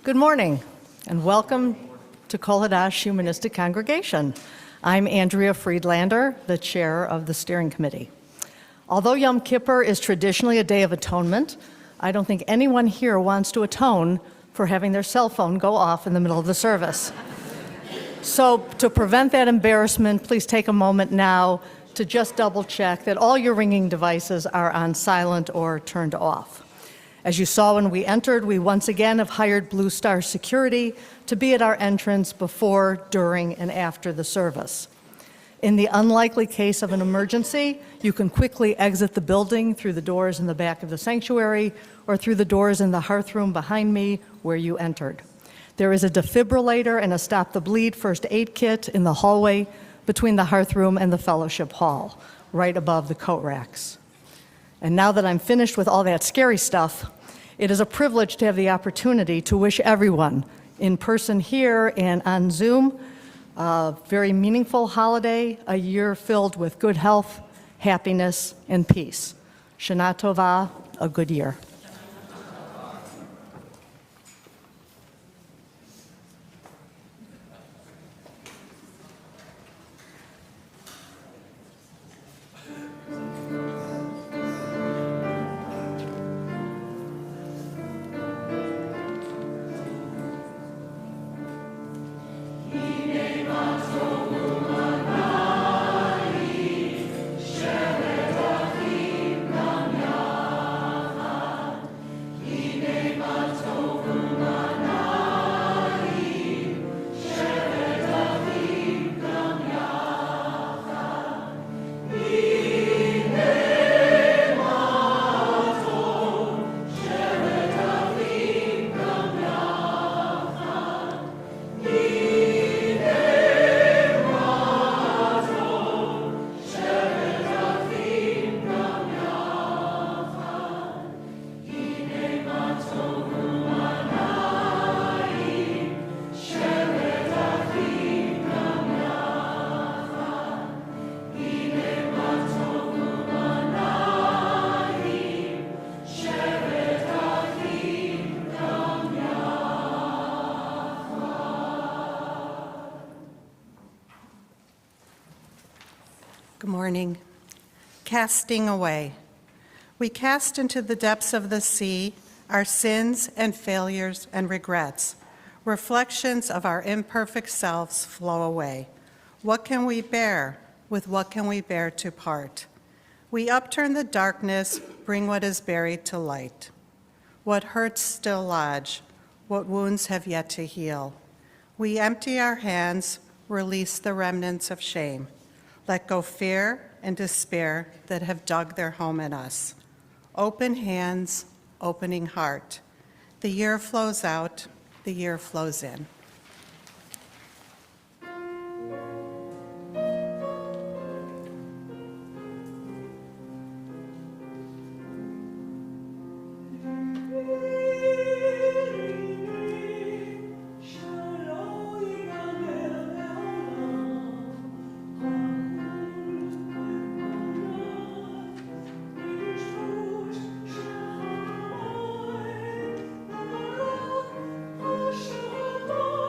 Good morning, and welcome to Kol Hadash Humanistic Congregation. I'm Andrea Friedlander, the chair of the steering committee. Although Yom Kippur is traditionally a day of atonement, I don't think anyone here wants to atone for having their cell phone go off in the middle of the service. So to prevent that embarrassment, please take a moment now to just double check that all your ringing devices are on silent or turned off. As you saw when we entered, we once again have hired Blue Star Security to be at our entrance before, during, and after the service. In the unlikely case of an emergency, you can quickly exit the building through the doors in the back of the sanctuary or through the doors in the hearth room behind me where you entered. There is a defibrillator and a Stop the Bleed first aid kit in the hallway between the hearth room and the fellowship hall, right above the coat racks. And now that I'm finished with all that scary stuff, it is a privilege to have the opportunity to wish everyone in person here and on Zoom a very meaningful holiday, a year filled with good health, happiness, and peace. Shana Tova, a good year. Good morning. Casting away. We cast into the depths of the sea our sins and failures and regrets. Reflections of our imperfect selves flow away. What can we bear? With what can we bear to part? We upturn the darkness, bring what is buried to light. What hurts still lodge, what wounds have yet to heal. We empty our hands, release the remnants of shame. Let go fear and despair that have dug their home in us. Open hands, opening heart. The year flows out, the year flows in. Oh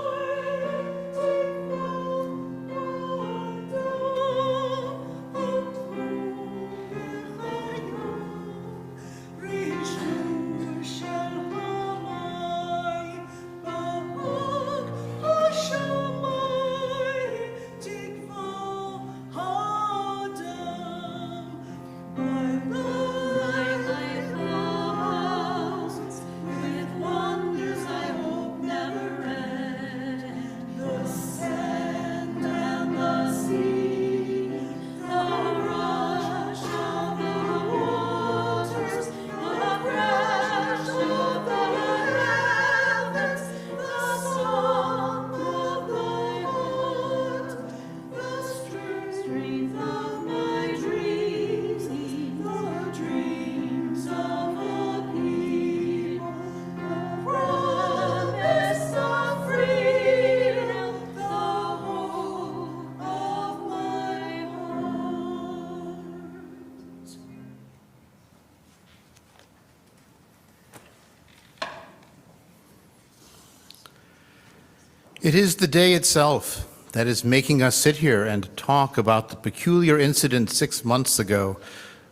It is the day itself that is making us sit here and talk about the peculiar incident 6 months ago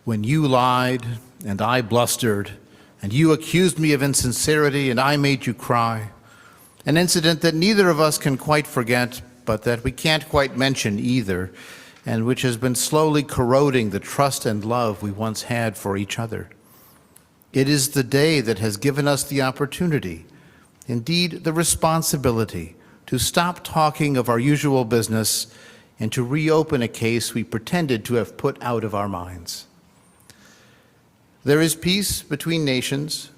when you lied and I blustered, and you accused me of insincerity and I made you cry. An incident that neither of us can quite forget, but that we can't quite mention either, and which has been slowly corroding the trust and love we once had for each other. It is the day that has given us the opportunity, indeed the responsibility, to stop talking of our usual business and to reopen a case we pretended to have put out of our minds. There is peace between nations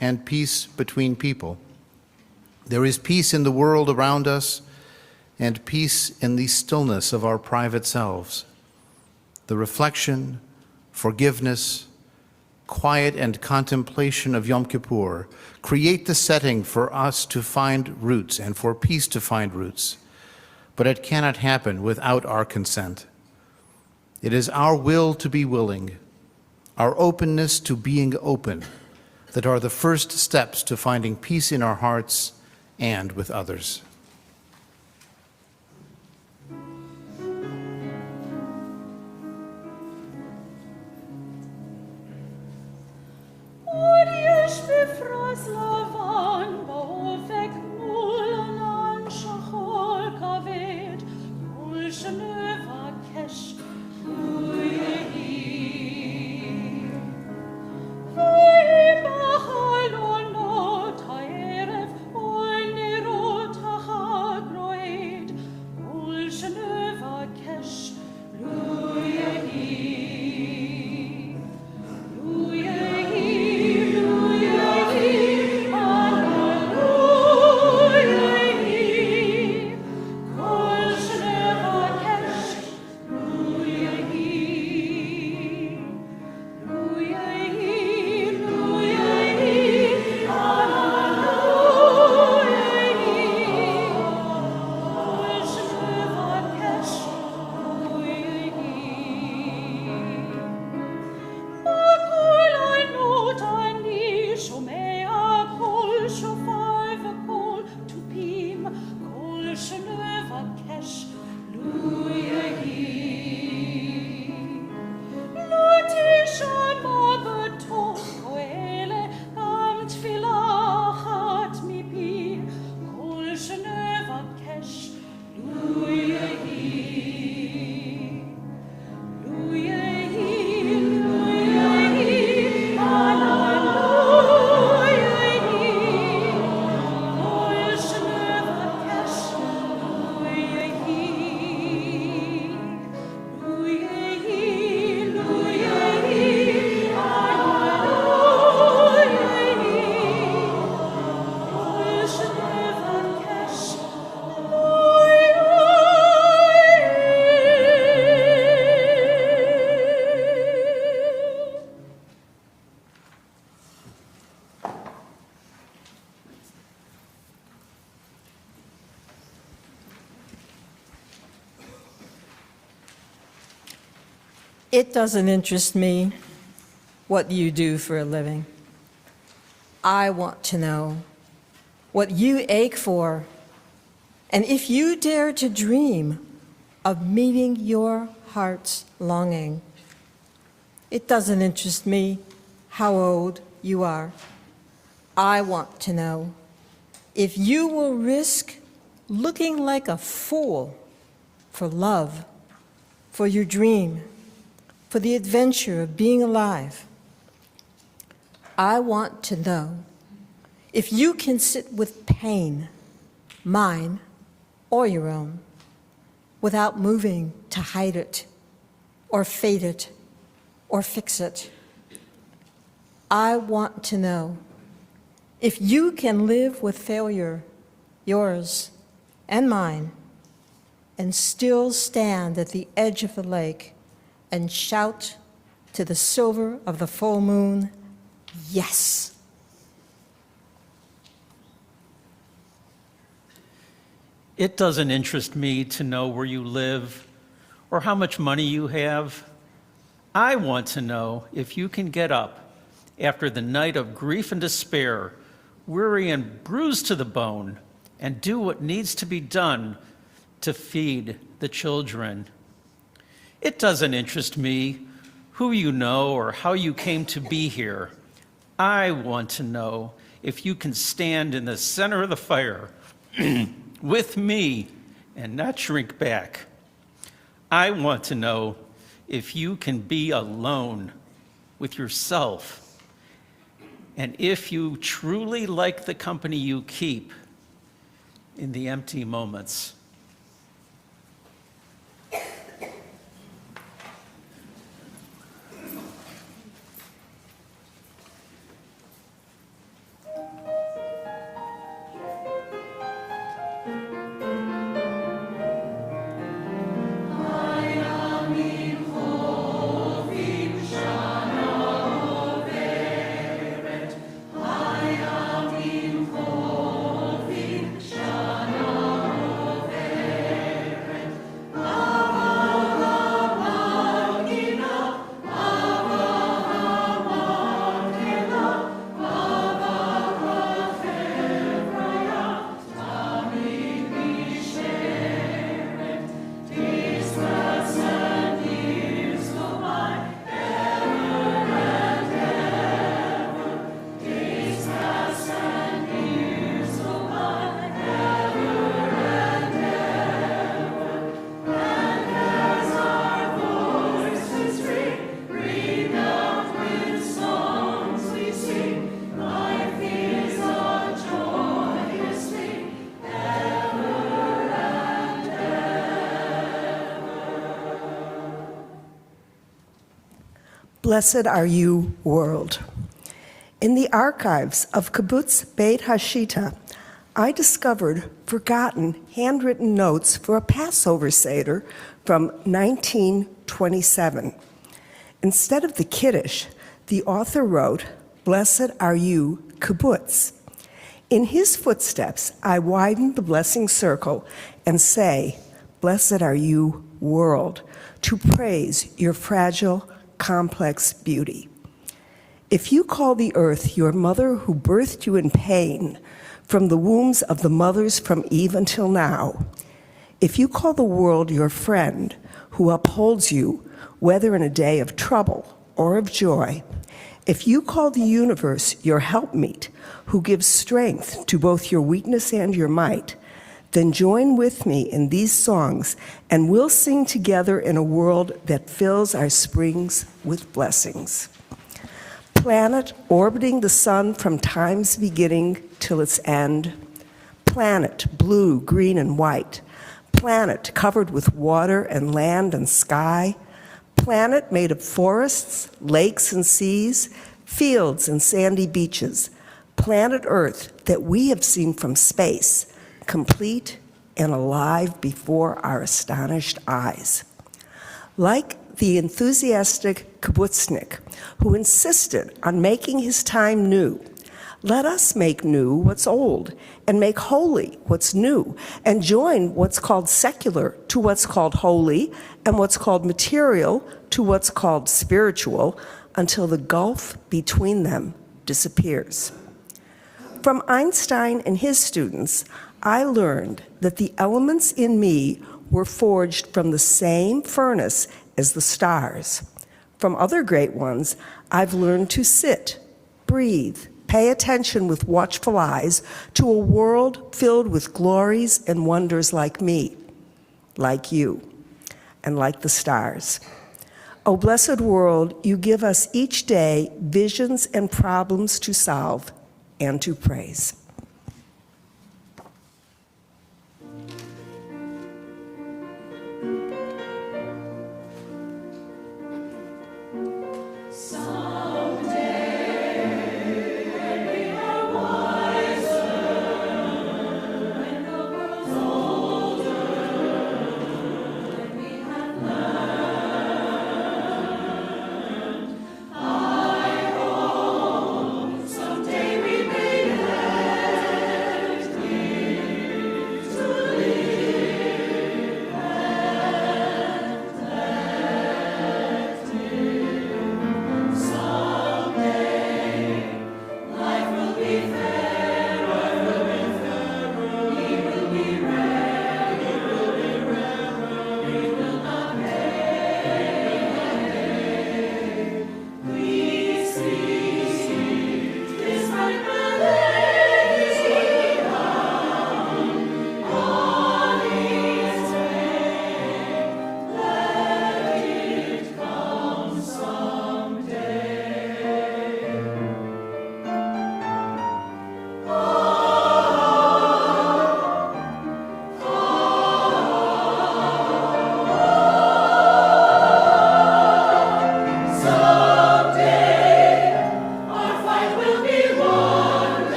and peace between people. There is peace in the world around us and peace in the stillness of our private selves. The reflection, forgiveness, quiet and contemplation of Yom Kippur create the setting for us to find roots and for peace to find roots. But it cannot happen without our consent. It is our will to be willing, our openness to being open, that are the first steps to finding peace in our hearts and with others. It doesn't interest me what you do for a living. I want to know what you ache for, and if you dare to dream of meeting your heart's longing. It doesn't interest me how old you are. I want to know if you will risk looking like a fool for love, for your dream, for the adventure of being alive. I want to know if you can sit with pain, mine or your own, without moving to hide it or fade it or fix it. I want to know if you can live with failure, yours and mine, and still stand at the edge of the lake and shout to the silver of the full moon, yes. It doesn't interest me to know where you live or how much money you have. I want to know if you can get up after the night of grief and despair, weary and bruised to the bone, and do what needs to be done to feed the children. It doesn't interest me who you know or how you came to be here. I want to know if you can stand in the center of the fire with me and not shrink back. I want to know if you can be alone with yourself and if you truly like the company you keep in the empty moments. Blessed are you, world. In the archives of Kibbutz Beit Hashita, I discovered forgotten handwritten notes for a Passover Seder from 1927. Instead of the Kiddush, the author wrote, "Blessed are you, Kibbutz." In his footsteps, I widen the blessing circle and say, "Blessed are you, world," to praise your fragile, complex beauty. If you call the earth your mother who birthed you in pain, from the wombs of the mothers from Eve until now, if you call the world your friend who upholds you, whether in a day of trouble or of joy, if you call the universe your helpmeet who gives strength to both your weakness and your might, then join with me in these songs, and we'll sing together in a world that fills our springs with blessings. Planet orbiting the sun from time's beginning till its end. Planet blue, green, and white. Planet covered with water and land and sky. Planet made of forests, lakes and seas, fields and sandy beaches. Planet Earth that we have seen from space, complete and alive before our astonished eyes. Like the enthusiastic kibbutznik who insisted on making his time new, let us make new what's old and make holy what's new and join what's called secular to what's called holy and what's called material to what's called spiritual until the gulf between them disappears. From Einstein and his students, I learned that the elements in me were forged from the same furnace as the stars. From other great ones, I've learned to sit, breathe, pay attention with watchful eyes to a world filled with glories and wonders like me, like you, and like the stars. O blessed world, you give us each day visions and problems to solve and to praise. Someday we may have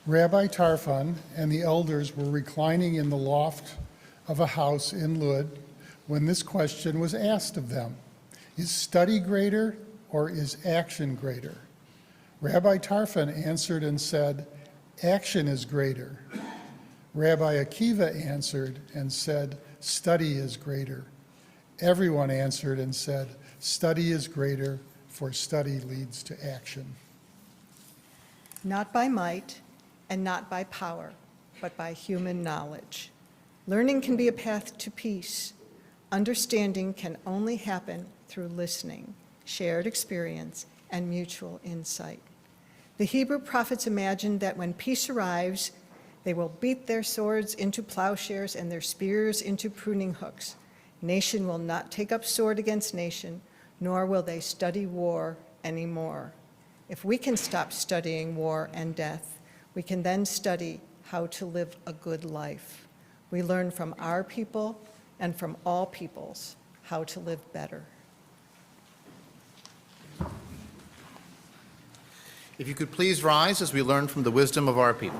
Rabbi Tarfon and the elders were reclining in the loft of a house in Lud when this question was asked of them: is study greater or is action greater? Rabbi Tarfon answered and said, action is greater. Rabbi Akiva answered and said, study is greater. Everyone answered and said, study is greater, for study leads to action. Not by might and not by power, but by human knowledge. Learning can be a path to peace. Understanding can only happen through listening, shared experience, and mutual insight. The Hebrew prophets imagined that when peace arrives, they will beat their swords into plowshares and their spears into pruning hooks. Nation will not take up sword against nation, nor will they study war anymore. If we can stop studying war and death, we can then study how to live a good life. We learn from our people and from all peoples how to live better. If you could please rise as we learn from the wisdom of our people.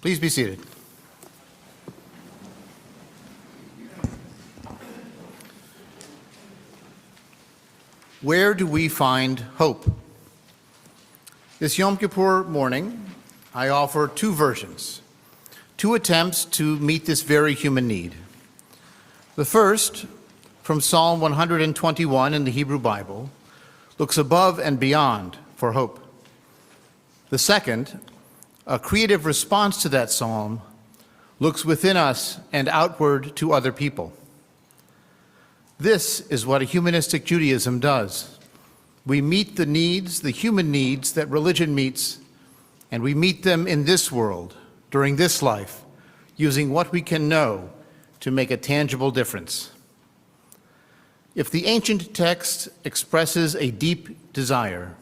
Please be seated. Where do we find hope? This Yom Kippur morning, I offer two versions, two attempts to meet this very human need. The first, from Psalm 121 in the Hebrew Bible, looks above and beyond for hope. The second, a creative response to that psalm, looks within us and outward to other people. This is what a humanistic Judaism does. We meet the needs, the human needs that religion meets, and we meet them in this world, during this life, using what we can know to make a tangible difference. If the ancient text expresses a deep desire,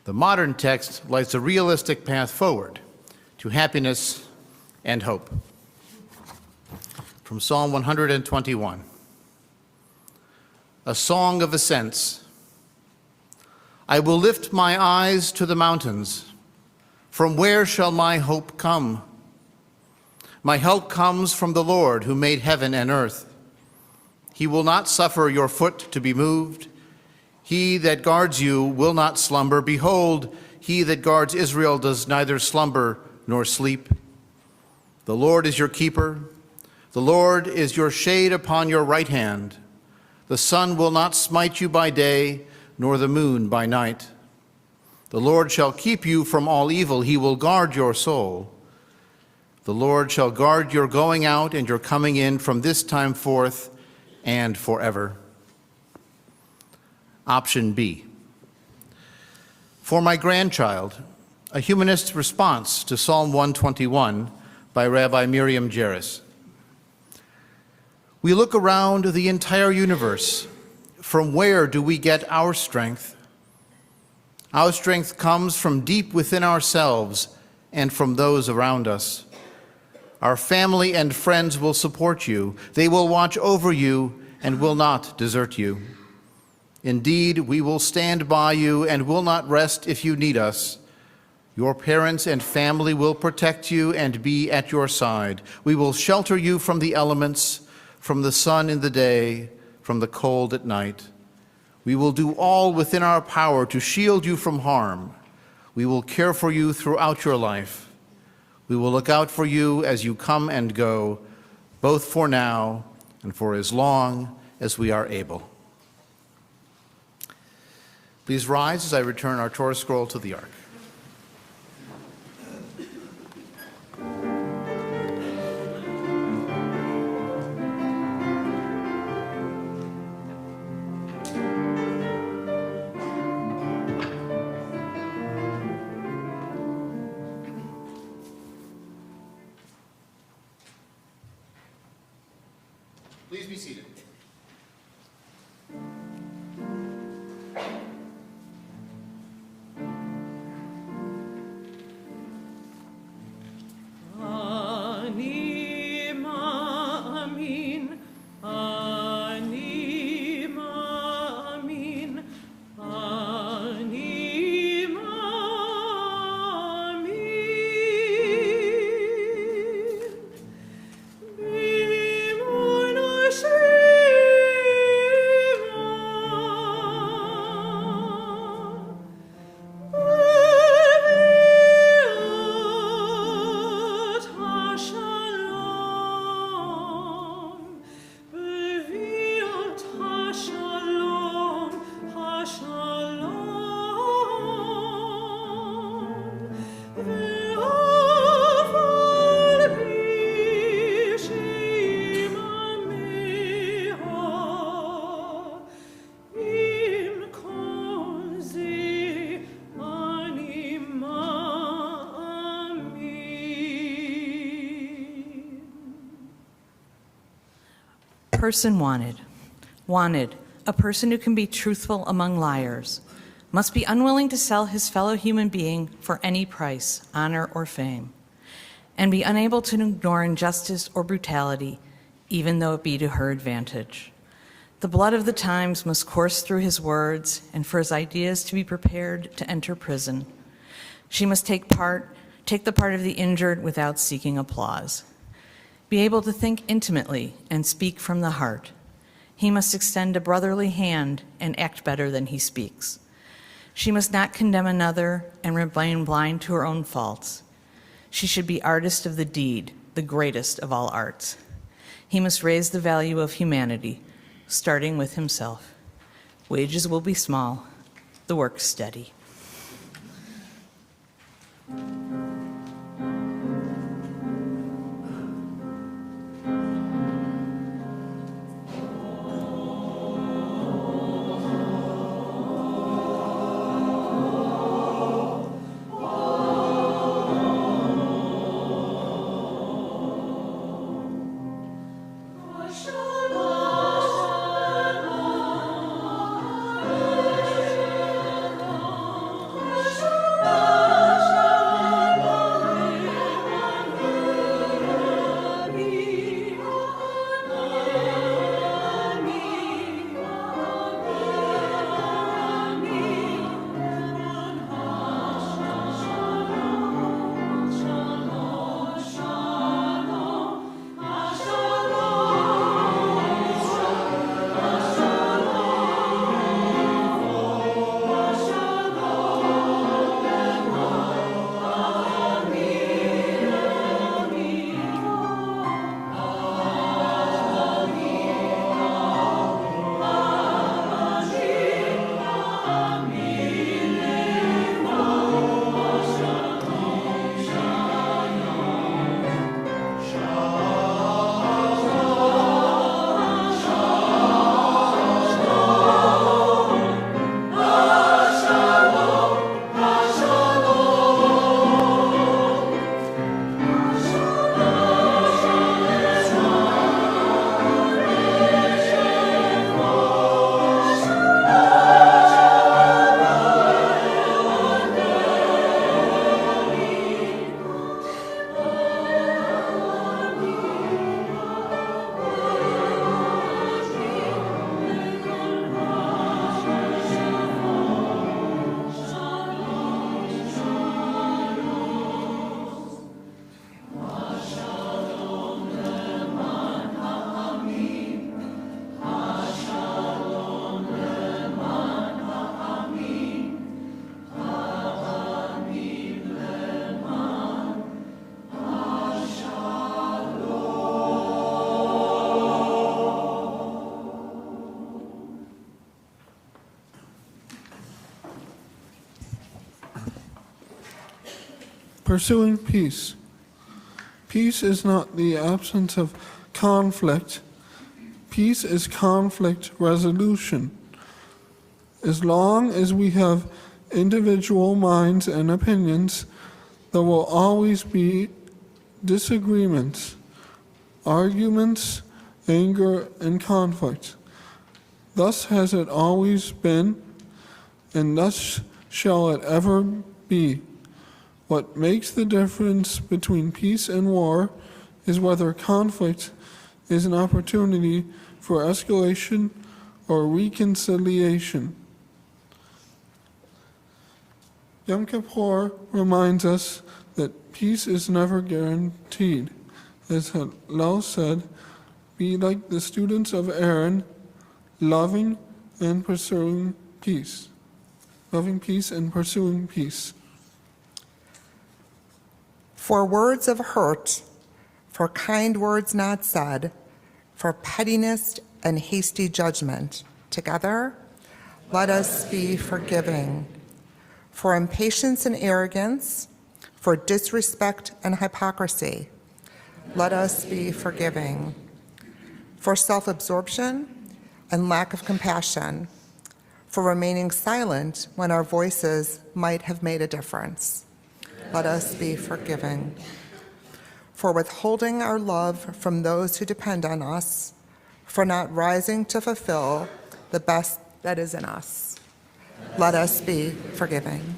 the modern text lights a realistic path forward to happiness and hope. From Psalm 121, a song of ascents. I will lift my eyes to the mountains. From where shall my hope come? My help comes from the Lord who made heaven and earth. He will not suffer your foot to be moved. He that guards you will not slumber. Behold, he that guards Israel does neither slumber nor sleep. The Lord is your keeper. The Lord is your shade upon your right hand. The sun will not smite you by day, nor the moon by night. The Lord shall keep you from all evil. He will guard your soul. The Lord shall guard your going out and your coming in from this time forth and forever. Option B. For my grandchild, a humanist response to Psalm 121 by Rabbi Miriam Jerris. We look around the entire universe. From where do we get our strength? Our strength comes from deep within ourselves and from those around us. Our family and friends will support you. They will watch over you and will not desert you. Indeed, we will stand by you and will not rest if you need us. Your parents and family will protect you and be at your side. We will shelter you from the elements, from the sun in the day, from the cold at night. We will do all within our power to shield you from harm. We will care for you throughout your life. We will look out for you as you come and go, both for now and for as long as we are able. Please rise as I return our Torah scroll to the Ark. person wanted. Wanted, a person who can be truthful among liars. Must be unwilling to sell his fellow human being for any price, honor or fame. And be unable to ignore injustice or brutality, even though it be to her advantage. The blood of the times must course through his words, and for his ideas to be prepared to enter prison. She must take the part of the injured without seeking applause. Be able to think intimately and speak from the heart. He must extend a brotherly hand and act better than he speaks. She must not condemn another and remain blind to her own faults. She should be artist of the deed, the greatest of all arts. He must raise the value of humanity, starting with himself. Wages will be small, the work steady. Pursuing peace. Peace is not the absence of conflict. Peace is conflict resolution. As long as we have individual minds and opinions, there will always be disagreements, arguments, anger, and conflict. Thus has it always been, and thus shall it ever be. What makes the difference between peace and war is whether conflict is an opportunity for escalation or reconciliation. Yom Kippur reminds us that peace is never guaranteed. As Hillel said, be like the students of Aaron, loving and pursuing peace. Loving peace and pursuing peace. For words of hurt, for kind words not said, for pettiness and hasty judgment, together, let us be forgiving. For impatience and arrogance, for disrespect and hypocrisy, let us be forgiving. For self-absorption and lack of compassion, for remaining silent when our voices might have made a difference, let us be forgiving. For withholding our love from those who depend on us, for not rising to fulfill the best that is in us. Let us be forgiving.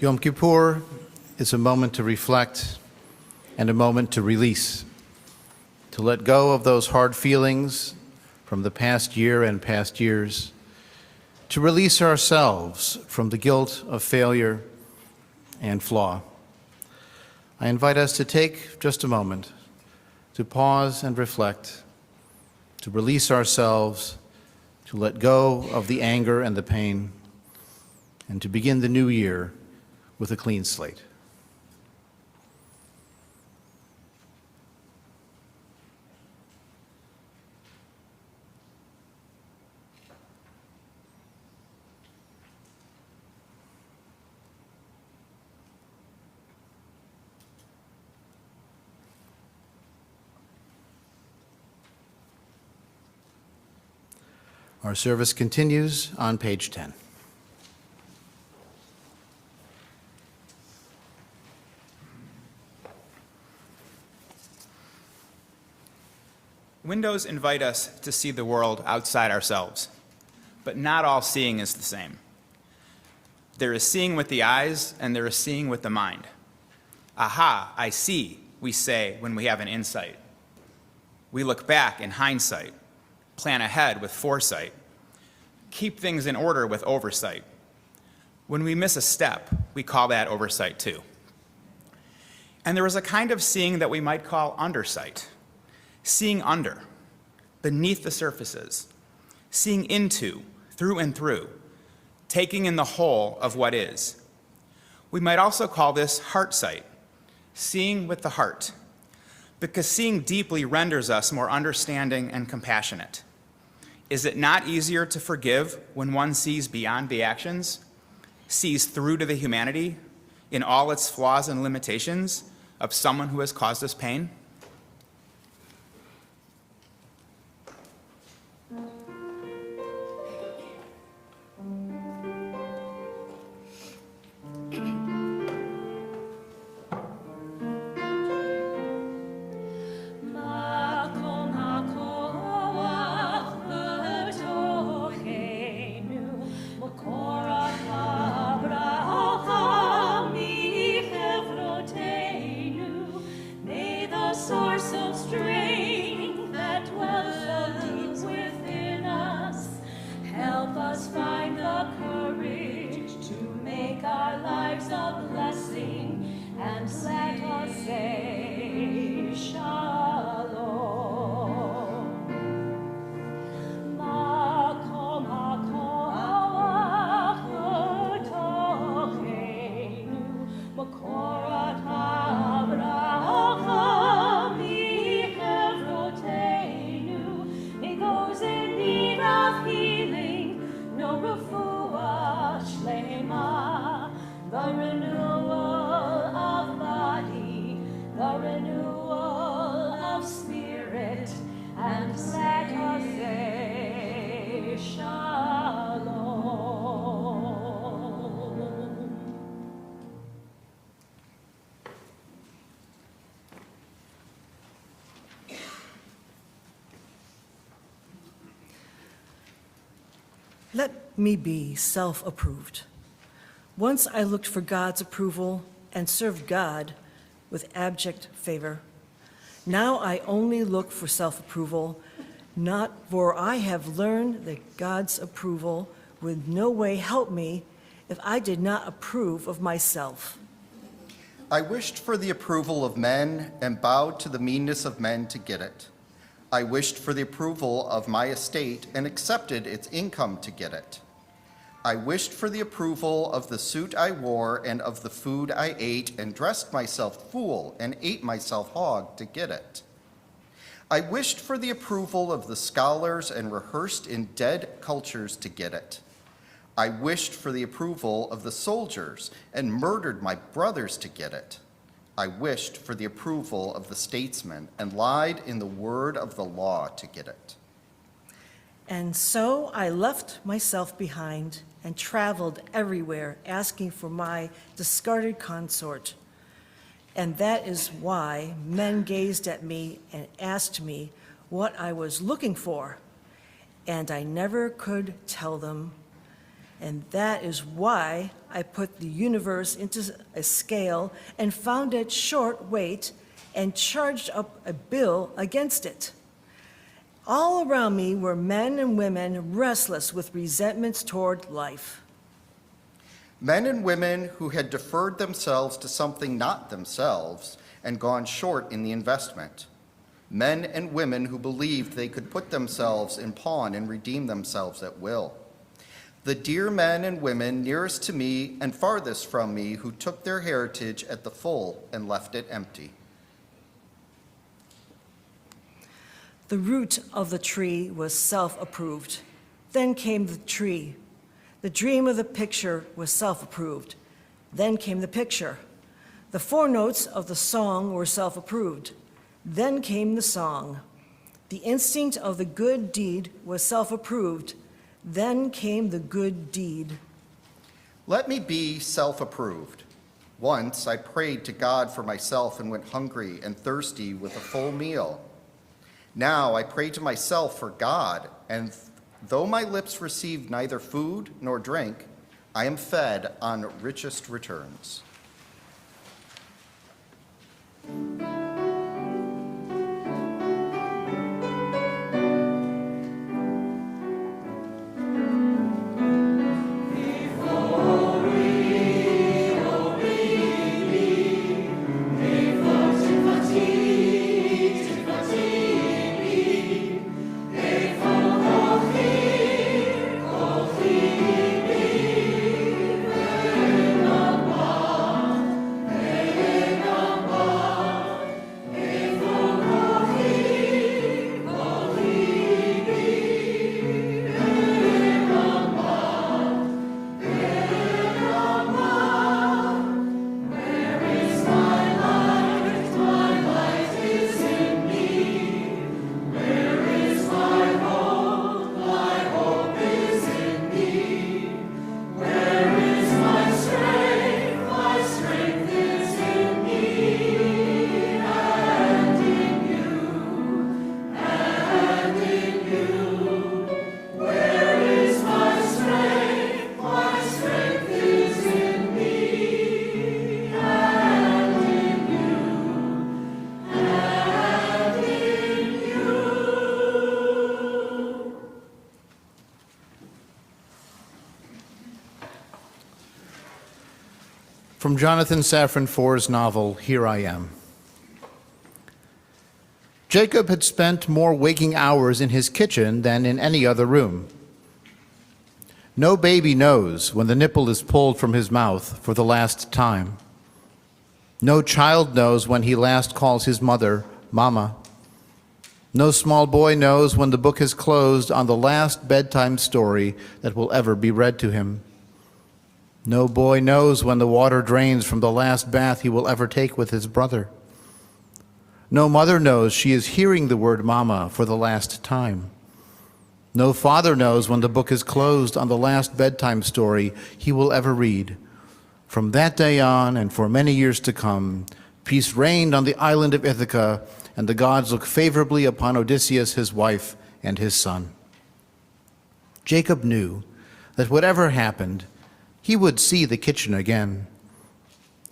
Yom Kippur is a moment to reflect and a moment to release, to let go of those hard feelings from the past year and past years, to release ourselves from the guilt of failure and flaw. I invite us to take just a moment to pause and reflect, to release ourselves, to let go of the anger and the pain, and to begin the new year with a clean slate. Our service continues on page 10. Windows invite us to see the world outside ourselves, but not all seeing is the same. There is seeing with the eyes, and there is seeing with the mind. Aha, I see, we say when we have an insight. We look back in hindsight, plan ahead with foresight, keep things in order with oversight. When we miss a step, we call that oversight too. And there is a kind of seeing that we might call undersight, seeing under, beneath the surfaces, seeing into, through and through, taking in the whole of what is. We might also call this heart sight, seeing with the heart, because seeing deeply renders us more understanding and compassionate. Is it not easier to forgive when one sees beyond the actions, sees through to the humanity in all its flaws and limitations of someone who has caused us pain? Let me be self-approved. Once I looked for God's approval and served God with abject favor. Now I only look for self-approval, for I have learned that God's approval would no way help me if I did not approve of myself. I wished for the approval of men and bowed to the meanness of men to get it. I wished for the approval of my estate and accepted its income to get it. I wished for the approval of the suit I wore and of the food I ate and dressed myself fool and ate myself hog to get it. I wished for the approval of the scholars and rehearsed in dead cultures to get it. I wished for the approval of the soldiers and murdered my brothers to get it. I wished for the approval of the statesmen and lied in the word of the law to get it. And so I left myself behind and traveled everywhere asking for my discarded consort. And that is why men gazed at me and asked me what I was looking for, and I never could tell them. And that is why I put the universe into a scale and found it short weight and charged up a bill against it. All around me were men and women restless with resentments toward life. Men and women who had deferred themselves to something not themselves and gone short in the investment. Men and women who believed they could put themselves in pawn and redeem themselves at will. The dear men and women nearest to me and farthest from me who took their heritage at the full and left it empty. The root of the tree was self-approved. Then came the tree. The dream of the picture was self-approved. Then came the picture. The four notes of the song were self-approved. Then came the song. The instinct of the good deed was self-approved. Then came the good deed. Let me be self-approved. Once I prayed to God for myself and went hungry and thirsty with a full meal. Now I pray to myself for God, and though my lips received neither food nor drink, I am fed on richest returns. From Jonathan Safran Foer's novel, Here I Am. Jacob had spent more waking hours in his kitchen than in any other room. No baby knows when the nipple is pulled from his mouth for the last time. No child knows when he last calls his mother, Mama. No small boy knows when the book has closed on the last bedtime story that will ever be read to him. No boy knows when the water drains from the last bath he will ever take with his brother. No mother knows she is hearing the word Mama for the last time. No father knows when the book is closed on the last bedtime story he will ever read. From that day on, and for many years to come, peace reigned on the island of Ithaca, and the gods looked favorably upon Odysseus, his wife, and his son. Jacob knew that whatever happened, he would see the kitchen again.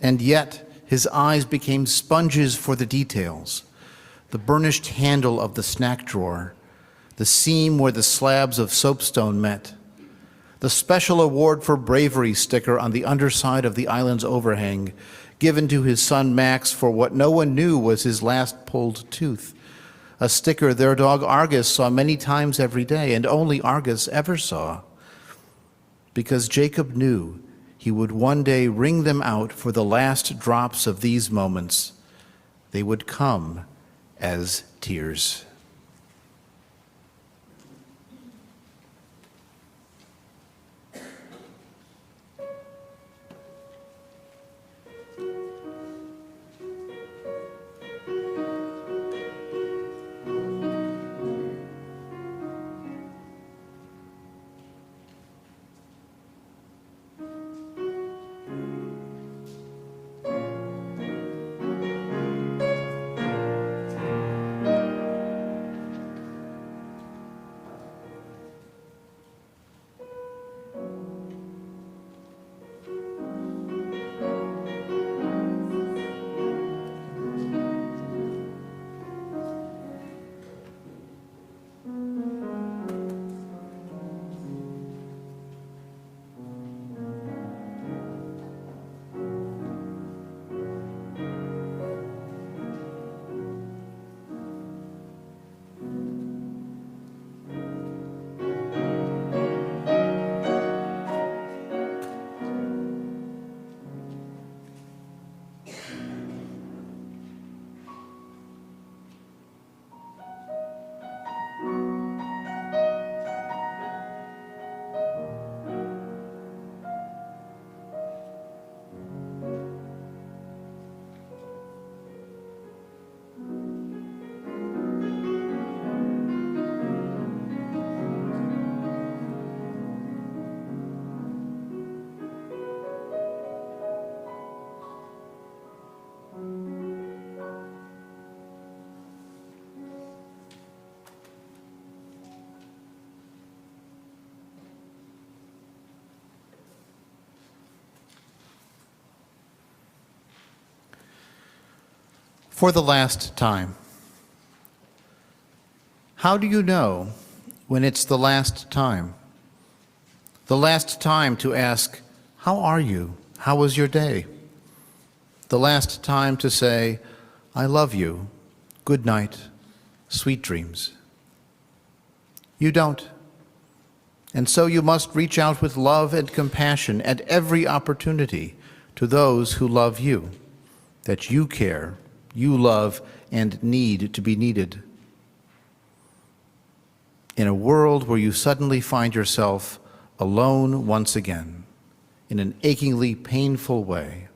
And yet his eyes became sponges for the details. The burnished handle of the snack drawer, the seam where the slabs of soapstone met, the special award for bravery sticker on the underside of the island's overhang, given to his son Max for what no one knew was his last pulled tooth, a sticker their dog Argus saw many times every day, and only Argus ever saw. Because Jacob knew he would one day wring them out for the last drops of these moments. They would come as tears. For the last time. How do you know when it's the last time? The last time to ask, how are you? How was your day? The last time to say, I love you, good night, sweet dreams. You don't. And so you must reach out with love and compassion at every opportunity to those who love you, that you care, you love, and need to be needed. In a world where you suddenly find yourself alone once again, in an achingly painful way,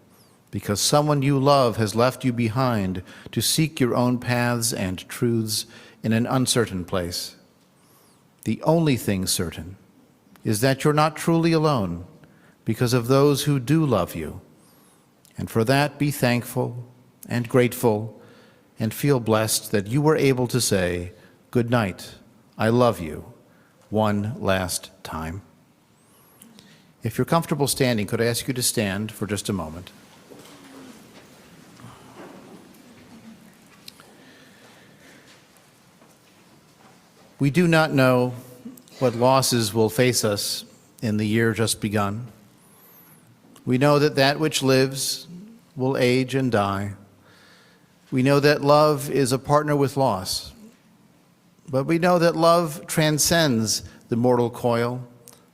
because someone you love has left you behind to seek your own paths and truths in an uncertain place. The only thing certain is that you're not truly alone because of those who do love you. And for that, be thankful and grateful and feel blessed that you were able to say, good night, I love you, one last time. If you're comfortable standing, could I ask you to stand for just a moment? We do not know what losses will face us in the year just begun. We know that that which lives will age and die. We know that love is a partner with loss. But we know that love transcends the mortal coil,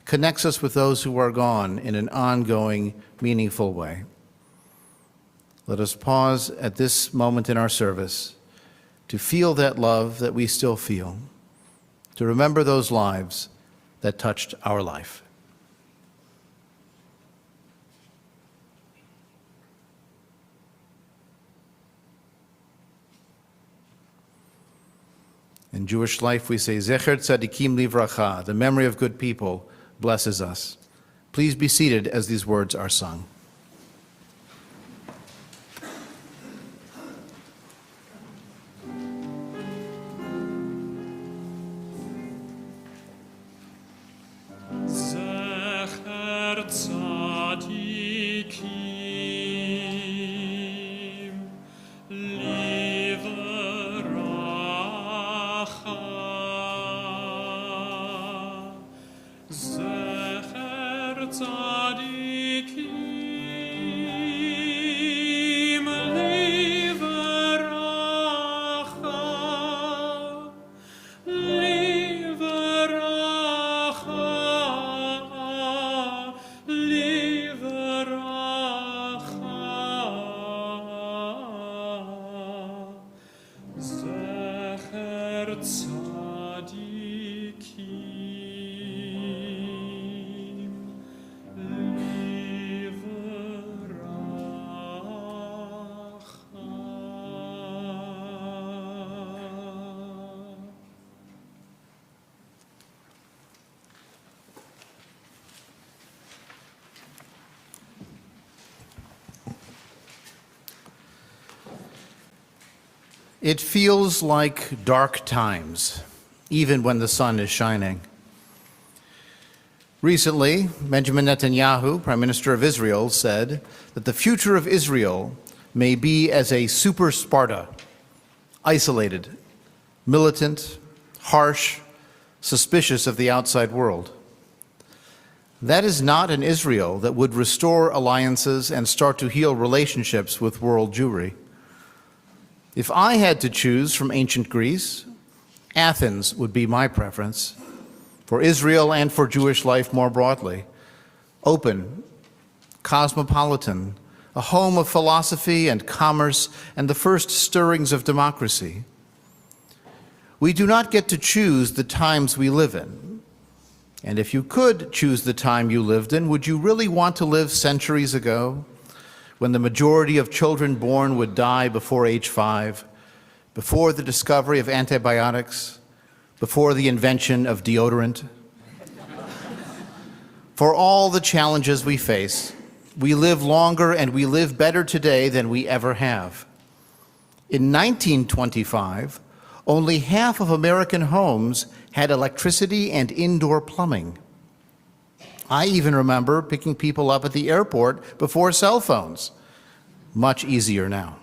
connects us with those who are gone in an ongoing, meaningful way. Let us pause at this moment in our service to feel that love that we still feel, to remember those lives that touched our life. In Jewish life, we say, Zecher Tzadikim Livracha, the memory of good people blesses us. Please be seated as these words are sung. Zecher Tzadikim It feels like dark times, even when the sun is shining. Recently, Benjamin Netanyahu, Prime Minister of Israel, said that the future of Israel may be as a super Sparta, isolated, militant, harsh, suspicious of the outside world. That is not an Israel that would restore alliances and start to heal relationships with world Jewry. If I had to choose from ancient Greece, Athens would be my preference, for Israel and for Jewish life more broadly. Open, cosmopolitan, a home of philosophy and commerce and the first stirrings of democracy. We do not get to choose the times we live in. And if you could choose the time you lived in, would you really want to live centuries ago, when the majority of children born would die before age 5, before the discovery of antibiotics, before the invention of deodorant? For all the challenges we face, we live longer and we live better today than we ever have. In 1925, only half of American homes had electricity and indoor plumbing. I even remember picking people up at the airport before cell phones. Much easier now.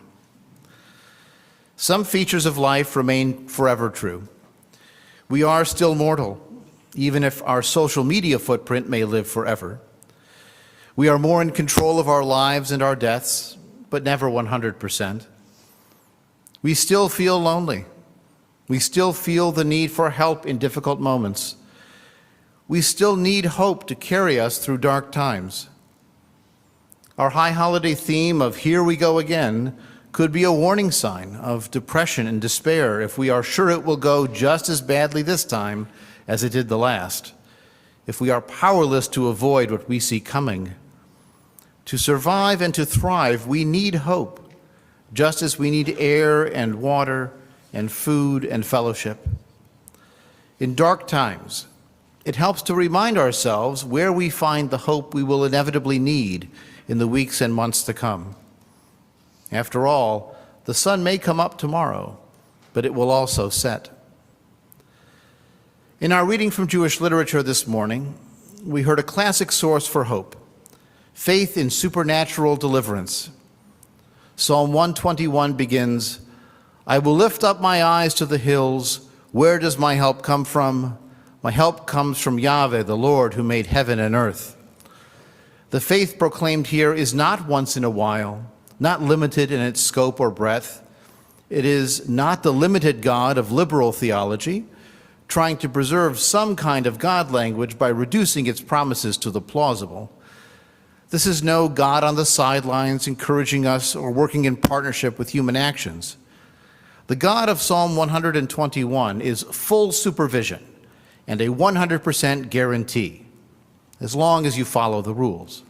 Some features of life remain forever true. We are still mortal, even if our social media footprint may live forever. We are more in control of our lives and our deaths, but never 100%. We still feel lonely. We still feel the need for help in difficult moments. We still need hope to carry us through dark times. Our high holiday theme of "Here we go again" could be a warning sign of depression and despair if we are sure it will go just as badly this time as it did the last, if we are powerless to avoid what we see coming. To survive and to thrive, we need hope, just as we need air and water and food and fellowship. In dark times, it helps to remind ourselves where we find the hope we will inevitably need in the weeks and months to come. After all, the sun may come up tomorrow, but it will also set. In our reading from Jewish literature this morning, we heard a classic source for hope: faith in supernatural deliverance. Psalm 121 begins, "I will lift up my eyes to the hills. Where does my help come from? My help comes from Yahweh, the Lord, who made heaven and earth." The faith proclaimed here is not once in a while, not limited in its scope or breadth. It is not the limited God of liberal theology, trying to preserve some kind of God language by reducing its promises to the plausible. This is no God on the sidelines encouraging us or working in partnership with human actions. The God of Psalm 121 is full supervision and a 100% guarantee, as long as you follow the rules.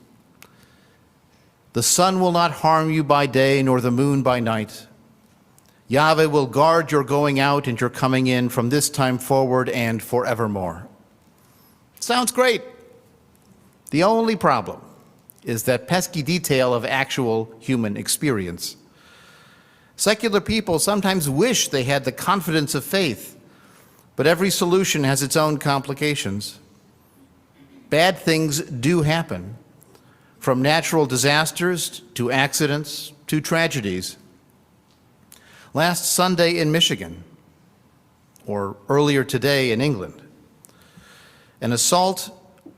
The sun will not harm you by day, nor the moon by night. Yahweh will guard your going out and your coming in from this time forward and forevermore. Sounds great. The only problem is that pesky detail of actual human experience. Secular people sometimes wish they had the confidence of faith, but every solution has its own complications. Bad things do happen, from natural disasters to accidents to tragedies. Last Sunday in Michigan, or earlier today in England, an assault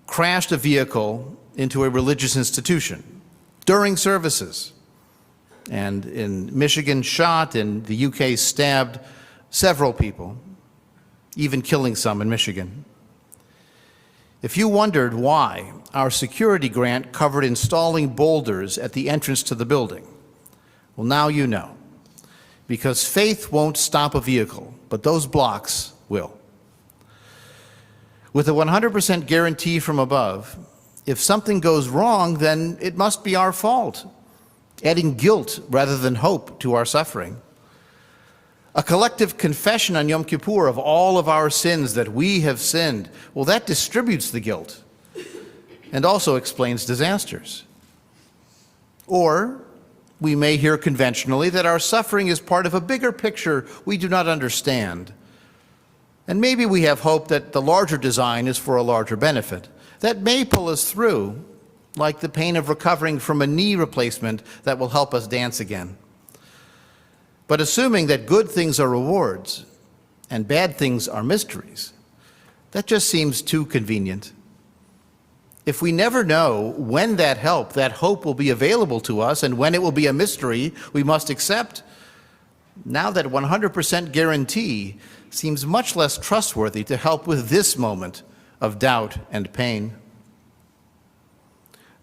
crashed a vehicle into a religious institution during services, and in Michigan shot, in the UK stabbed several people, even killing some in Michigan. If you wondered why our security grant covered installing boulders at the entrance to the building, well, now you know. Because faith won't stop a vehicle, but those blocks will. With a 100% guarantee from above, if something goes wrong, then it must be our fault, adding guilt rather than hope to our suffering. A collective confession on Yom Kippur of all of our sins that we have sinned, well, that distributes the guilt and also explains disasters. Or we may hear conventionally that our suffering is part of a bigger picture we do not understand. And maybe we have hope that the larger design is for a larger benefit. That may pull us through, like the pain of recovering from a knee replacement that will help us dance again. But assuming that good things are rewards and bad things are mysteries, that just seems too convenient. If we never know when that hope will be available to us and when it will be a mystery we must accept, now that 100% guarantee seems much less trustworthy to help with this moment of doubt and pain.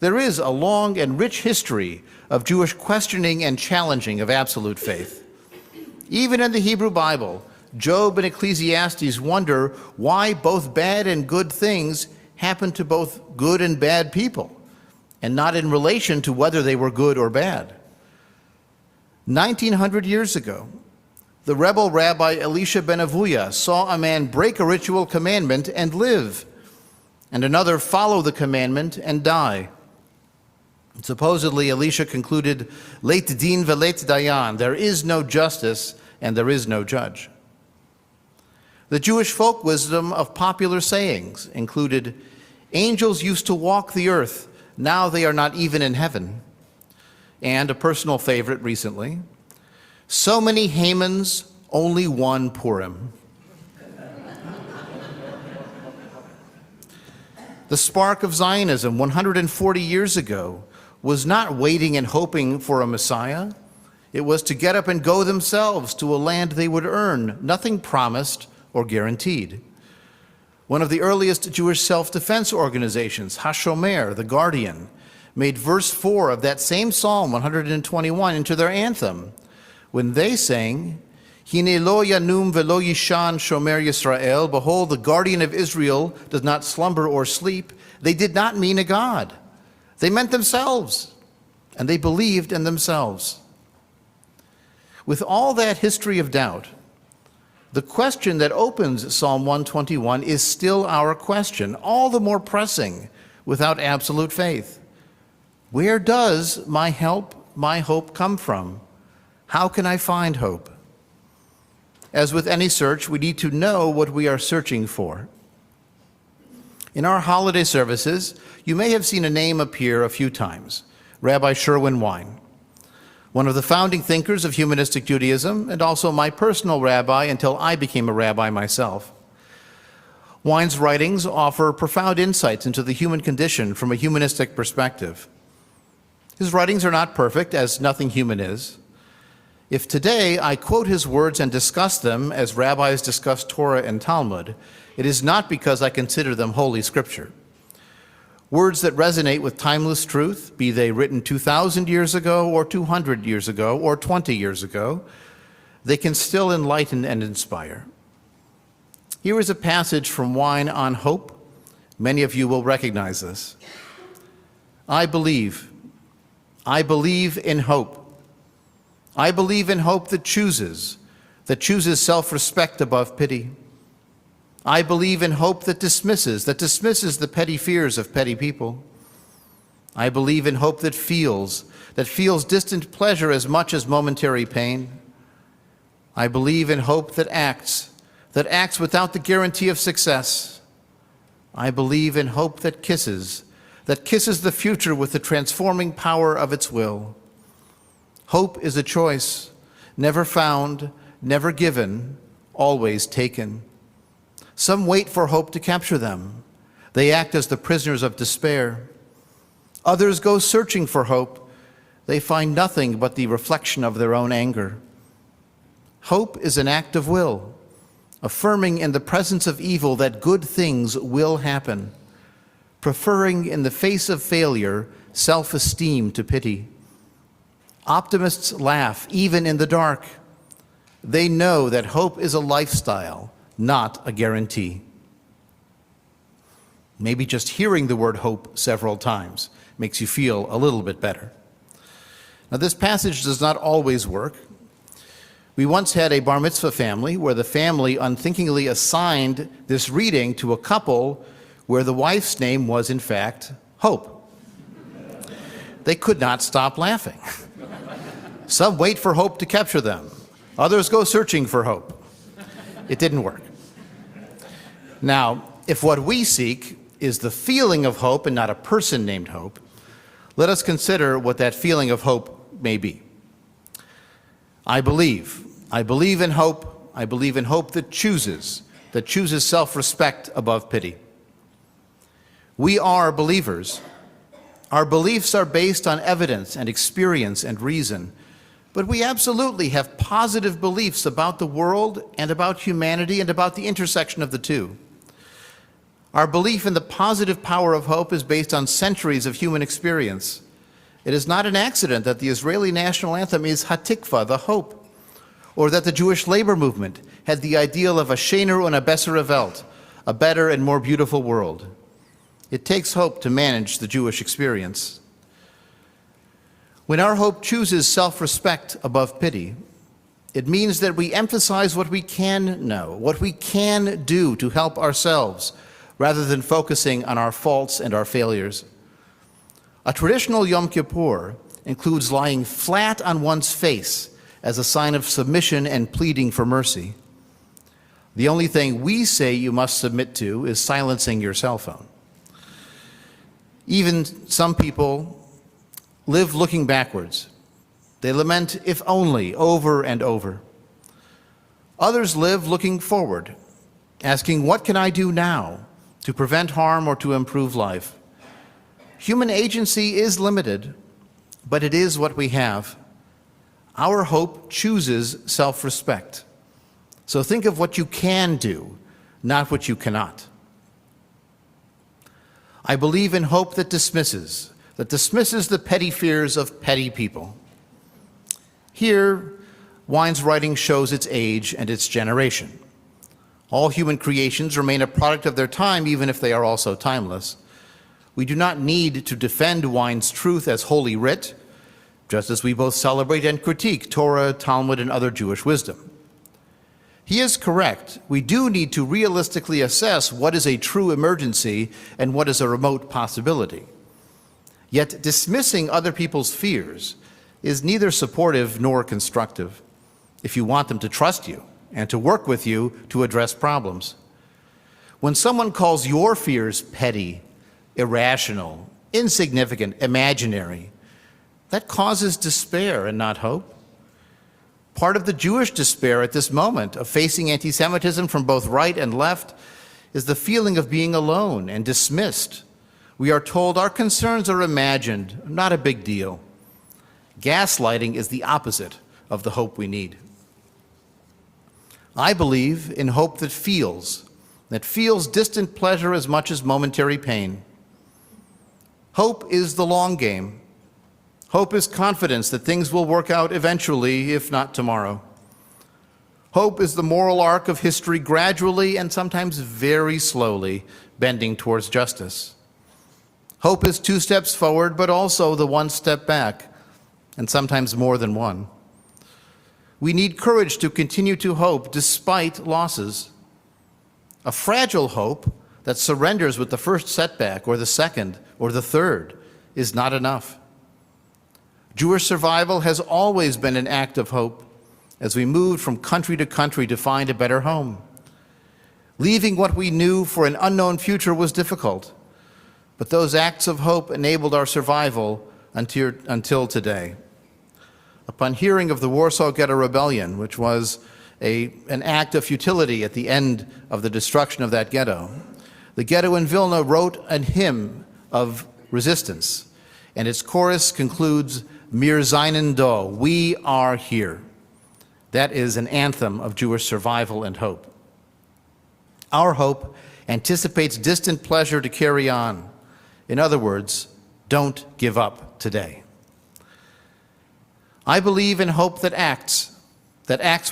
There is a long and rich history of Jewish questioning and challenging of absolute faith. Even in the Hebrew Bible, Job and Ecclesiastes wonder why both bad and good things happen to both good and bad people, and not in relation to whether they were good or bad. 1900 years ago, the rebel rabbi Elisha ben Avuya saw a man break a ritual commandment and live, and another follow the commandment and die. Supposedly, Elisha concluded, "Leit din veleit dayan," there is no justice and there is no judge. The Jewish folk wisdom of popular sayings included, "Angels used to walk the earth, now they are not even in heaven." And a personal favorite recently, So many Hamans, only one Purim. The spark of Zionism 140 years ago was not waiting and hoping for a Messiah. It was to get up and go themselves to a land they would earn, nothing promised or guaranteed. One of the earliest Jewish self-defense organizations, HaShomer, the Guardian, made verse 4 of that same Psalm 121 into their anthem when they sang, Hine lo yanum velo yishan shomer Yisrael, behold, the Guardian of Israel does not slumber or sleep. They did not mean a God. They meant themselves, and they believed in themselves. With all that history of doubt, the question that opens Psalm 121 is still our question, all the more pressing without absolute faith. Where does my hope come from? How can I find hope? As with any search, we need to know what we are searching for. In our holiday services, you may have seen a name appear a few times, Rabbi Sherwin Wein, one of the founding thinkers of Humanistic Judaism and also my personal rabbi until I became a rabbi myself. Wein's writings offer profound insights into the human condition from a humanistic perspective. His writings are not perfect, as nothing human is. If today I quote his words and discuss them as rabbis discuss Torah and Talmud, it is not because I consider them holy scripture. Words that resonate with timeless truth, be they written 2,000 years ago or 200 years ago or 20 years ago, they can still enlighten and inspire. Here is a passage from Wein on hope. Many of you will recognize this. I believe in hope. I believe in hope that chooses self-respect above pity. I believe in hope that dismisses the petty fears of petty people. I believe in hope that feels distant pleasure as much as momentary pain. I believe in hope that acts without the guarantee of success. I believe in hope that kisses the future with the transforming power of its will. Hope is a choice, never found, never given, always taken. Some wait for hope to capture them. They act as the prisoners of despair. Others go searching for hope. They find nothing but the reflection of their own anger. Hope is an act of will, affirming in the presence of evil that good things will happen, preferring in the face of failure self-esteem to pity. Optimists laugh even in the dark. They know that hope is a lifestyle, not a guarantee. Maybe just hearing the word hope several times makes you feel a little bit better. Now, this passage does not always work. We once had a bar mitzvah family where the family unthinkingly assigned this reading to a couple where the wife's name was, in fact, Hope. They could not stop laughing. Some wait for hope to capture them. Others go searching for hope. It didn't work. Now, if what we seek is the feeling of hope and not a person named Hope, let us consider what that feeling of hope may be. I believe in hope. I believe in hope that chooses self-respect above pity. We are believers. Our beliefs are based on evidence and experience and reason, but we absolutely have positive beliefs about the world and about humanity and about the intersection of the two. Our belief in the positive power of hope is based on centuries of human experience. It is not an accident that the Israeli national anthem is Hatikva, the hope, or that the Jewish labor movement had the ideal of a schöner und a bessere Welt, a better and more beautiful world. It takes hope to manage the Jewish experience. When our hope chooses self-respect above pity, it means that we emphasize what we can know, what we can do to help ourselves, rather than focusing on our faults and our failures. A traditional Yom Kippur includes lying flat on one's face as a sign of submission and pleading for mercy. The only thing we say you must submit to is silencing your cell phone. Even some people live looking backwards. They lament, if only, over and over. Others live looking forward, asking, what can I do now to prevent harm or to improve life? Human agency is limited, but it is what we have. Our hope chooses self-respect. So think of what you can do, not what you cannot. I believe in hope that dismisses the petty fears of petty people. Here, Wine's writing shows its age and its generation. All human creations remain a product of their time, even if they are also timeless. We do not need to defend Wine's truth as holy writ, just as we both celebrate and critique Torah, Talmud, and other Jewish wisdom. He is correct. We do need to realistically assess what is a true emergency and what is a remote possibility. Yet dismissing other people's fears is neither supportive nor constructive if you want them to trust you and to work with you to address problems. When someone calls your fears petty, irrational, insignificant, imaginary, that causes despair and not hope. Part of the Jewish despair at this moment of facing anti-Semitism from both right and left is the feeling of being alone and dismissed. We are told our concerns are imagined, not a big deal. Gaslighting is the opposite of the hope we need. I believe in hope that feels distant pleasure as much as momentary pain. Hope is the long game. Hope is confidence that things will work out eventually, if not tomorrow. Hope is the moral arc of history gradually and sometimes very slowly bending towards justice. Hope is 2 steps forward, but also the 1 step back, and sometimes more than one. We need courage to continue to hope despite losses. A fragile hope that surrenders with the first setback or the second or the third is not enough. Jewish survival has always been an act of hope as we moved from country to country to find a better home. Leaving what we knew for an unknown future was difficult, but those acts of hope enabled our survival until today. Upon hearing of the Warsaw Ghetto Rebellion, which was an act of futility at the end of the destruction of that ghetto, the ghetto in Vilna wrote a hymn of resistance, and its chorus concludes, Mir seinen da, we are here. That is an anthem of Jewish survival and hope. Our hope anticipates distant pleasure to carry on. In other words, don't give up today. I believe in hope that acts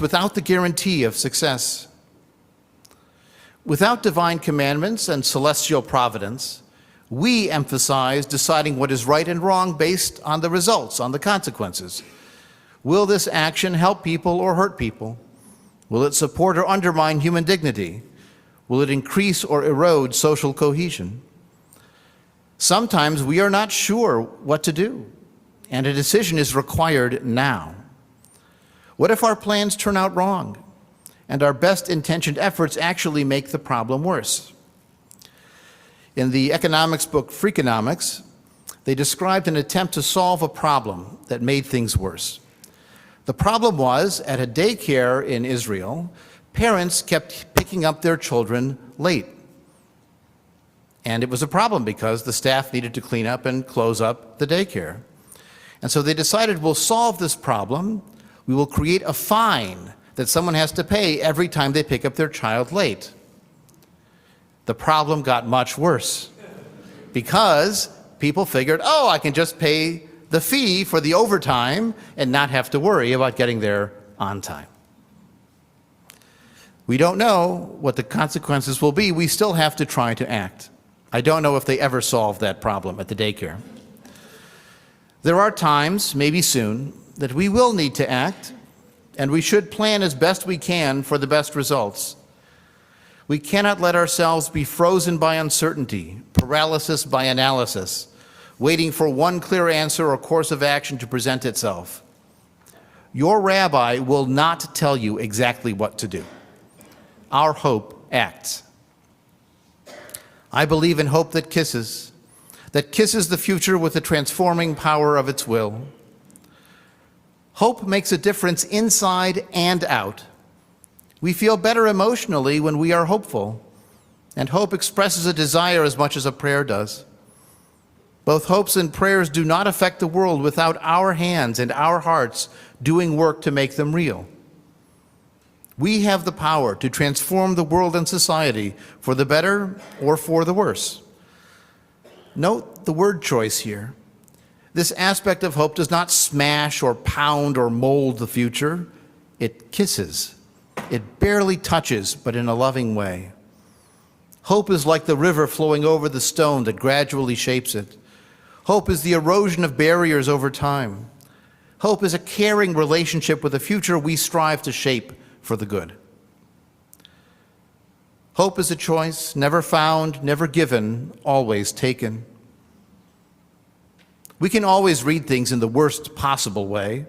without the guarantee of success. Without divine commandments and celestial providence, we emphasize deciding what is right and wrong based on the results, on the consequences. Will this action help people or hurt people? Will it support or undermine human dignity? Will it increase or erode social cohesion? Sometimes we are not sure what to do, and a decision is required now. What if our plans turn out wrong, and our best-intentioned efforts actually make the problem worse? In the economics book Freakonomics, they described an attempt to solve a problem that made things worse. The problem was, at a daycare in Israel, parents kept picking up their children late. And it was a problem because the staff needed to clean up and close up the daycare. And so they decided, we'll solve this problem. We will create a fine that someone has to pay every time they pick up their child late. The problem got much worse because people figured, oh, I can just pay the fee for the overtime and not have to worry about getting there on time. We don't know what the consequences will be. We still have to try to act. I don't know if they ever solved that problem at the daycare. There are times, maybe soon, that we will need to act, and we should plan as best we can for the best results. We cannot let ourselves be frozen by uncertainty, paralysis by analysis, waiting for one clear answer or course of action to present itself. Your rabbi will not tell you exactly what to do. Our hope acts. I believe in hope that kisses the future with the transforming power of its will. Hope makes a difference inside and out. We feel better emotionally when we are hopeful, and hope expresses a desire as much as a prayer does. Both hopes and prayers do not affect the world without our hands and our hearts doing work to make them real. We have the power to transform the world and society for the better or for the worse. Note the word choice here. This aspect of hope does not smash or pound or mold the future. It kisses. It barely touches, but in a loving way. Hope is like the river flowing over the stone that gradually shapes it. Hope is the erosion of barriers over time. Hope is a caring relationship with a future we strive to shape for the good. Hope is a choice, never found, never given, always taken. We can always read things in the worst possible way.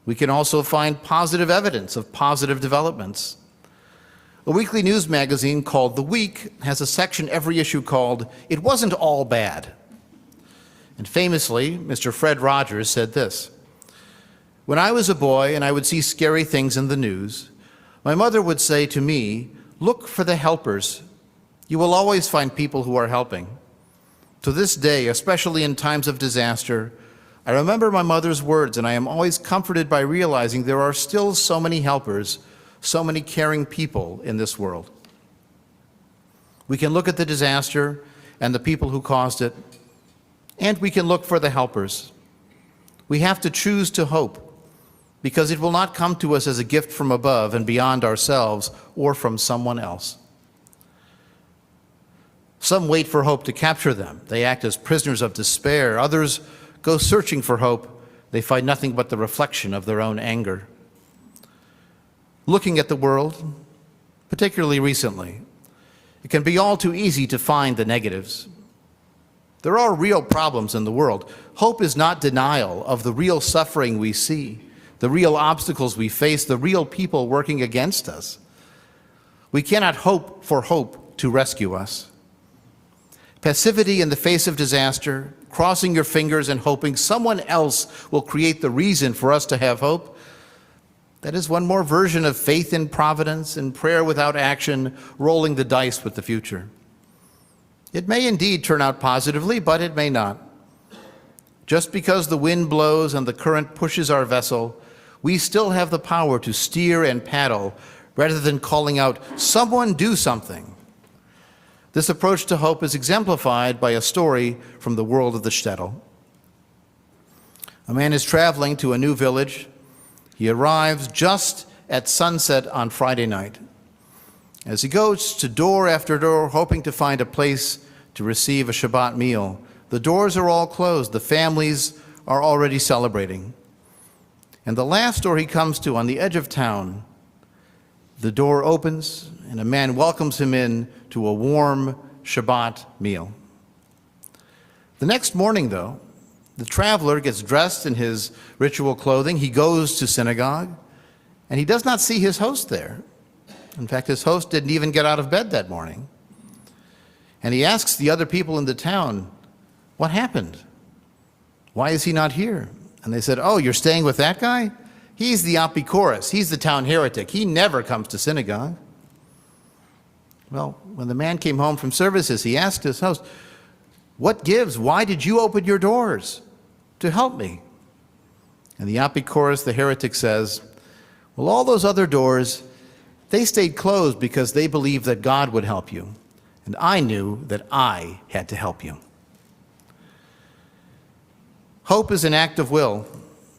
We can also find positive evidence of positive developments. A weekly news magazine called The Week has a section every issue called "It Wasn't All Bad." And famously, Mr. Fred Rogers said this: "When I was a boy and I would see scary things in the news, my mother would say to me, 'Look for the helpers. You will always find people who are helping.' To this day, especially in times of disaster, I remember my mother's words, and I am always comforted by realizing there are still so many helpers, so many caring people in this world." We can look at the disaster and the people who caused it, and we can look for the helpers. We have to choose to hope, because it will not come to us as a gift from above and beyond ourselves or from someone else. Some wait for hope to capture them. They act as prisoners of despair. Others go searching for hope. They find nothing but the reflection of their own anger. Looking at the world, particularly recently, it can be all too easy to find the negatives. There are real problems in the world. Hope is not denial of the real suffering we see, the real obstacles we face, the real people working against us. We cannot hope for hope to rescue us. Passivity in the face of disaster, crossing your fingers and hoping someone else will create the reason for us to have hope, that is one more version of faith in providence and prayer without action, rolling the dice with the future. It may indeed turn out positively, but it may not. Just because the wind blows and the current pushes our vessel, we still have the power to steer and paddle rather than calling out, "Someone do something." This approach to hope is exemplified by a story from the world of the shtetl. A man is traveling to a new village. He arrives just at sunset on Friday night. As he goes to door after door, hoping to find a place to receive a Shabbat meal, the doors are all closed. The families are already celebrating. And the last door he comes to, on the edge of town, the door opens and a man welcomes him in to a warm Shabbat meal. The next morning, though, the traveler gets dressed in his ritual clothing. He goes to synagogue, and he does not see his host there. In fact, his host didn't even get out of bed that morning. And he asks the other people in the town, "What happened? Why is he not here?" And they said, "Oh, you're staying with that guy? He's the Apikoros. He's the town heretic. He never comes to synagogue." Well, when the man came home from services, he asked his host, "What gives? Why did you open your doors to help me?" And the Apikoros, the heretic, says, "Well, all those other doors, they stayed closed because they believed that God would help you. And I knew that I had to help you." Hope is an act of will,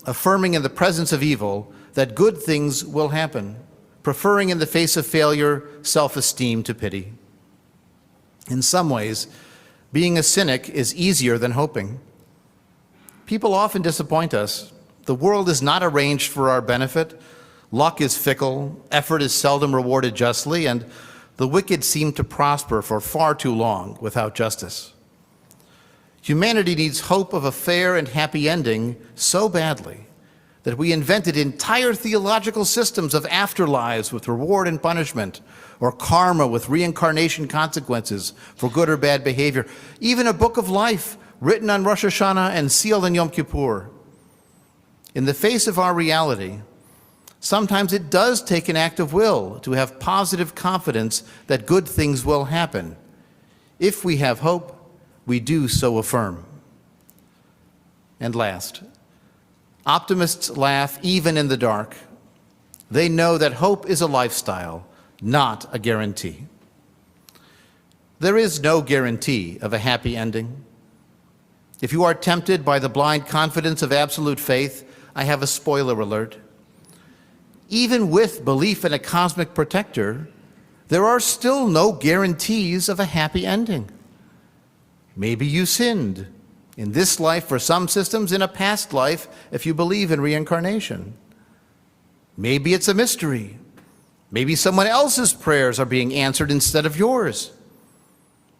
affirming in the presence of evil that good things will happen, preferring in the face of failure self-esteem to pity. In some ways, being a cynic is easier than hoping. People often disappoint us. The world is not arranged for our benefit. Luck is fickle, effort is seldom rewarded justly, and the wicked seem to prosper for far too long without justice. Humanity needs hope of a fair and happy ending so badly that we invented entire theological systems of afterlives with reward and punishment, or karma with reincarnation consequences for good or bad behavior, even a book of life written on Rosh Hashanah and sealed in Yom Kippur. In the face of our reality, sometimes it does take an act of will to have positive confidence that good things will happen. If we have hope, we do so affirm. And last, optimists laugh even in the dark. They know that hope is a lifestyle, not a guarantee. There is no guarantee of a happy ending. If you are tempted by the blind confidence of absolute faith, I have a spoiler alert. Even with belief in a cosmic protector, there are still no guarantees of a happy ending. Maybe you sinned in this life for some systems, in a past life if you believe in reincarnation. Maybe it's a mystery. Maybe someone else's prayers are being answered instead of yours.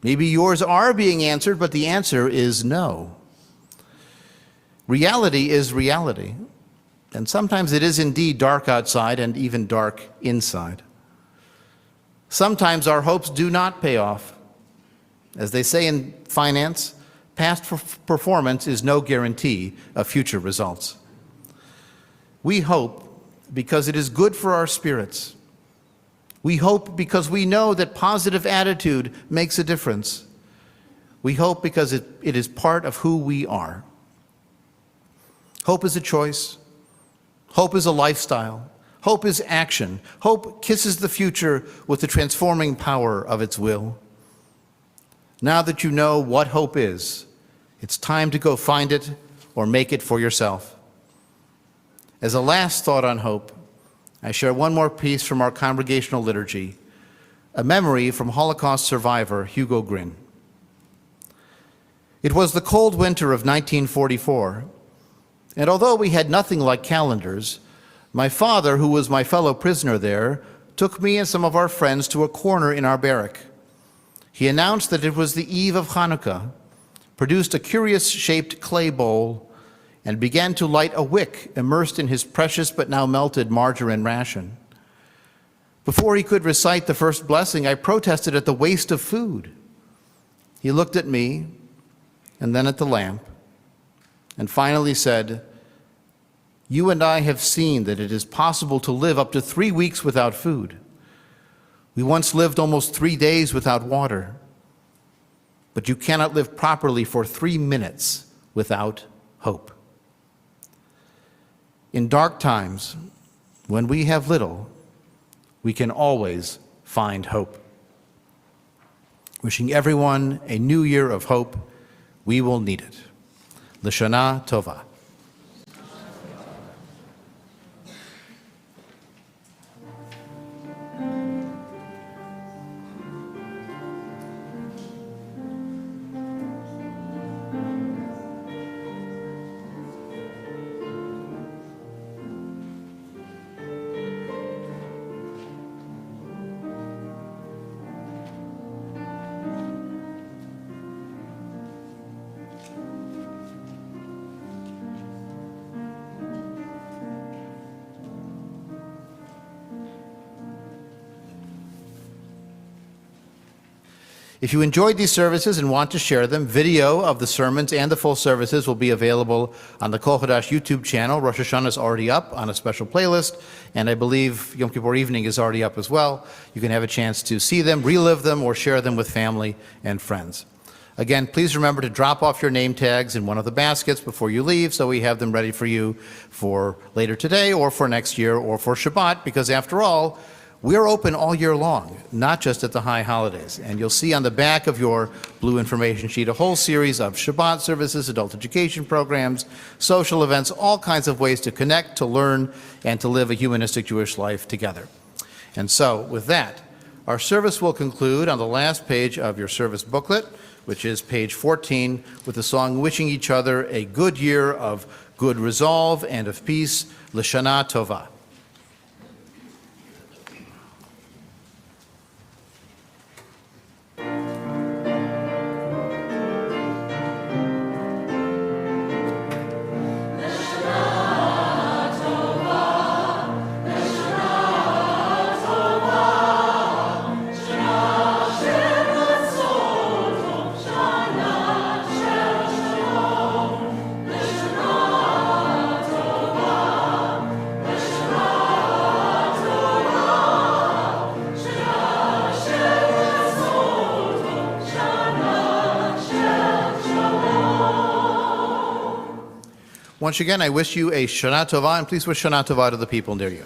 Maybe yours are being answered, but the answer is no. Reality is reality, and sometimes it is indeed dark outside and even dark inside. Sometimes our hopes do not pay off. As they say in finance, past performance is no guarantee of future results. We hope because it is good for our spirits. We hope because we know that positive attitude makes a difference. We hope because it is part of who we are. Hope is a choice. Hope is a lifestyle. Hope is action. Hope kisses the future with the transforming power of its will. Now that you know what hope is, it's time to go find it or make it for yourself. As a last thought on hope, I share one more piece from our congregational liturgy, a memory from Holocaust survivor Hugo Grin. It was the cold winter of 1944, and although we had nothing like calendars, my father, who was my fellow prisoner there, took me and some of our friends to a corner in our barrack. He announced that it was the eve of Hanukkah, produced a curious-shaped clay bowl, and began to light a wick immersed in his precious but now melted margarine ration. Before he could recite the first blessing, I protested at the waste of food. He looked at me and then at the lamp and finally said, "You and I have seen that it is possible to live up to 3 weeks without food. We once lived almost 3 days without water, but you cannot live properly for 3 minutes without hope." In dark times, when we have little, we can always find hope. Wishing everyone a new year of hope. We will need it. L'Shana Tova. If you enjoyed these services and want to share them, video of the sermons and the full services will be available on the Kol Hadash YouTube channel. Rosh Hashanah is already up on a special playlist, and I believe Yom Kippur Evening is already up as well. You can have a chance to see them, relive them, or share them with family and friends. Again, please remember to drop off your name tags in one of the baskets before you leave, so we have them ready for you for later today or for next year or for Shabbat, because after all, we're open all year long, not just at the high holidays. And you'll see on the back of your blue information sheet a whole series of Shabbat services, adult education programs, social events, all kinds of ways to connect, to learn, and to live a humanistic Jewish life together. And so, with that, our service will conclude on the last page of your service booklet, which is page 14, with the song wishing each other a good year of good resolve and of peace, L'Shana Tova. Tova. Once again, I wish you a Shana Tova, and please wish Shana Tova to the people near you.